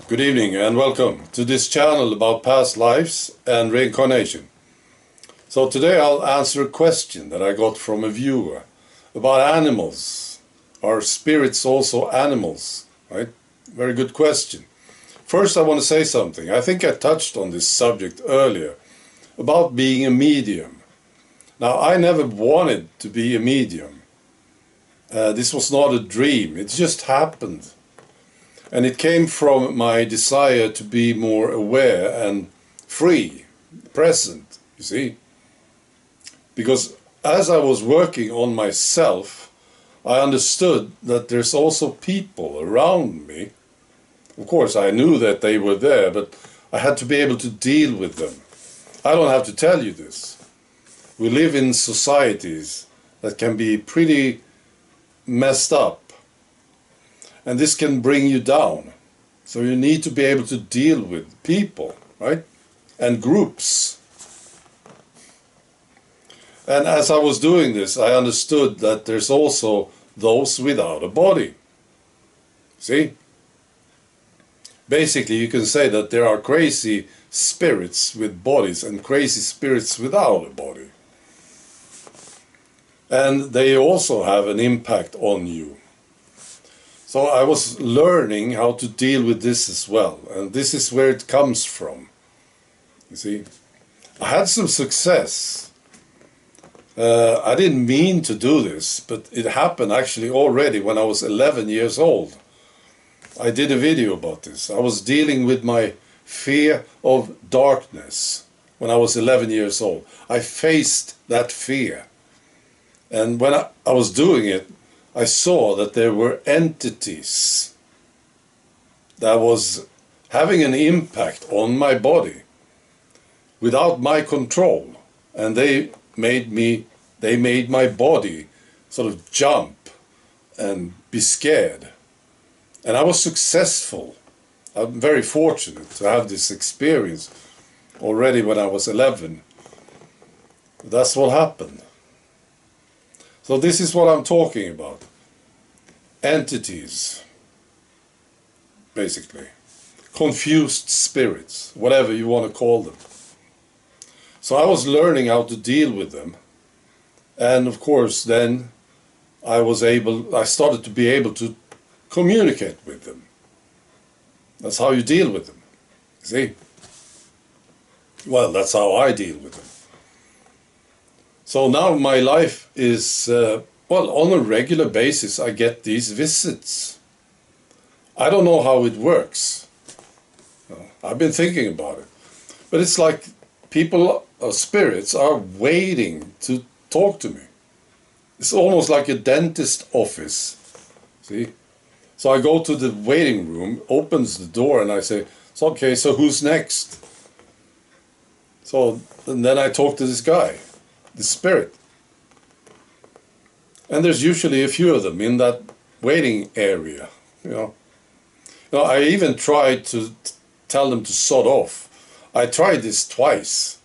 Good evening and welcome to this channel about past lives and reincarnation. So today I'll answer a question that I got from a viewer about animals. Are spirits also animals? Right? Very good question. First I want to say something. I think I touched on this subject earlier about being a medium. Now I never wanted to be a medium. This was not a dream. It just happened. And it came from my desire to be more aware and free, present, you see. Because as I was working on myself, I understood that there's also people around me. Of course, I knew that they were there, but I had to be able to deal with them. I don't have to tell you this. We live in societies that can be pretty messed up. And this can bring you down. So you need to be able to deal with people, right? And groups. And as I was doing this, I understood that there's also those without a body. See? Basically, you can say that there are crazy spirits with bodies and crazy spirits without a body. And they also have an impact on you. So I was learning how to deal with this as well, and this is where it comes from. You see, I had some success. I didn't mean to do this, but it happened actually already when I was 11 years old. I did a video about this. I was dealing with my fear of darkness when I was 11 years old. I faced that fear. And when I was doing it, I saw that there were entities that was having an impact on my body without my control, and they made my body sort of jump and be scared. And I was successful. I'm very fortunate to have this experience already when I was 11. That's what happened. So this is what I'm talking about. Entities, basically. Confused spirits, whatever you want to call them. So I was learning how to deal with them. And of course then I started to be able to communicate with them. That's how you deal with them. See? Well, that's how I deal with them. So now my life is, on a regular basis I get these visits. I don't know how it works. I've been thinking about it. But it's like people or spirits are waiting to talk to me. It's almost like a dentist office. See? So I go to the waiting room, opens the door, and I say, okay, so who's next? So and then I talk to this guy. The spirit. And there's usually a few of them in that waiting area, you know. I even tried to tell them to sod off. I tried this twice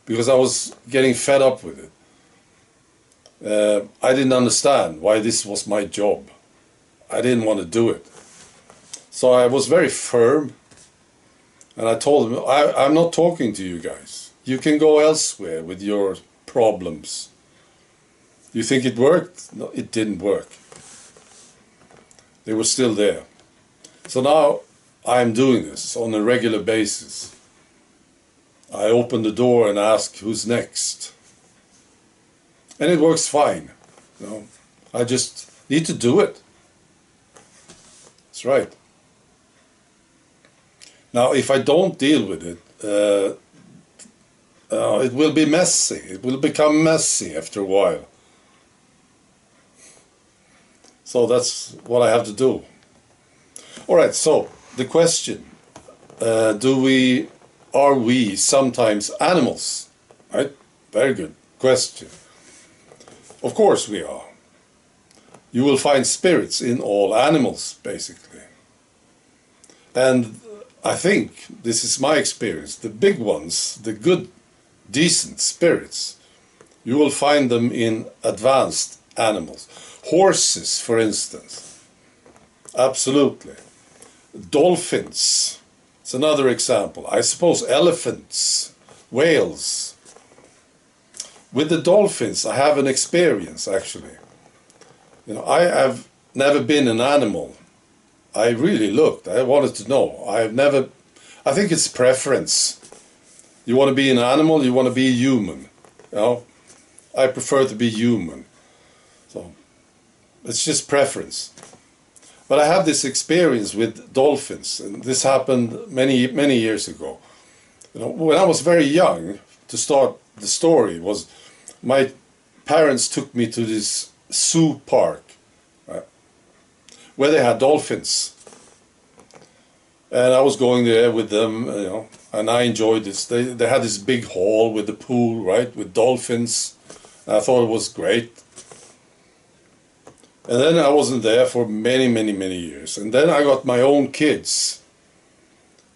because I was getting fed up with it. I didn't understand why this was my job. I didn't want to do it. So I was very firm, and I told them, I'm not talking to you guys. You can go elsewhere with your problems. You think it worked? No, it didn't work. They were still there. So now I'm doing this on a regular basis. I open the door and ask who's next. And it works fine. I just need to do it. That's right. Now if I don't deal with it, it will be messy. It will become messy after a while. So that's what I have to do. Alright, so the question, are we sometimes animals? Right? Very good question. Of course we are. You will find spirits in all animals, basically. And I think, this is my experience, the big ones, the good decent spirits, you will find them in advanced animals. Horses, for instance. Absolutely. Dolphins. It's another example. I suppose elephants, whales. With the dolphins, I have an experience actually. You know, I have never been an animal. I really looked. I wanted to know. I think it's preference. You want to be an animal, you want to be a human. You know, I prefer to be human. So it's just preference. But I had this experience with dolphins, and this happened many years ago. You know, when I was very young, to start the story, was my parents took me to this zoo park, right, where they had dolphins, and I was going there with them, you know, and I enjoyed this. They had this big hall with the pool, right, with dolphins. And I thought it was great. And then I wasn't there for many years. And then I got my own kids.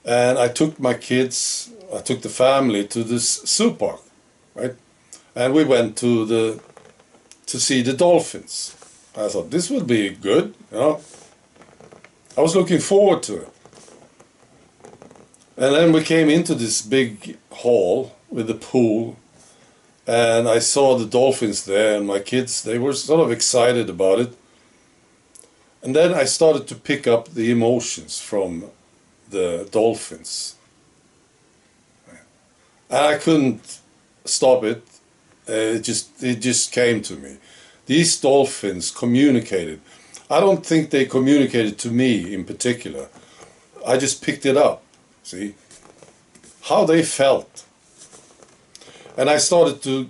And I took the family to this zoo park, right? And we went to see the dolphins. I thought this would be good, you know. I was looking forward to it. And then we came into this big hall with the pool, and I saw the dolphins there, and my kids, they were sort of excited about it. And then I started to pick up the emotions from the dolphins. And I couldn't stop it. It just came to me. These dolphins communicated. I don't think they communicated to me in particular. I just picked it up, see, how they felt. And I started to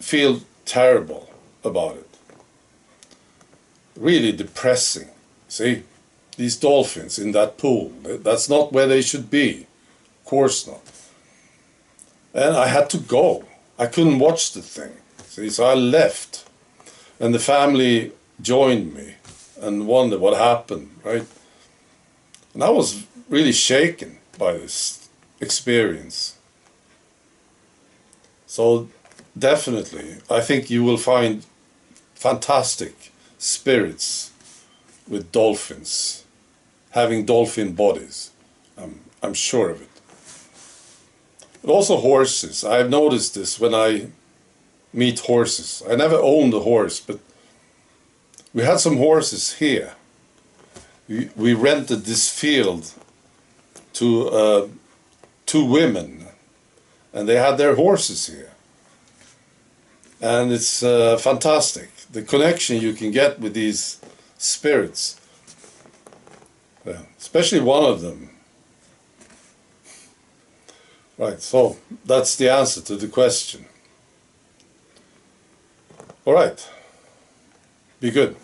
feel terrible about it. Really depressing. See, these dolphins in that pool, that's not where they should be. Of course not. And I had to go. I couldn't watch the thing. See, so I left. And the family joined me and wondered what happened, right? And I was really shaken by this experience. So definitely, I think you will find fantastic spirits with dolphins, having dolphin bodies. I'm sure of it. But also horses. I've noticed this when I meet horses. I never owned a horse, but we had some horses here. We rented this field to two women, and they had their horses here. And it's fantastic, the connection you can get with these spirits. Yeah, especially one of them. Right, so that's the answer to the question. All right, be good.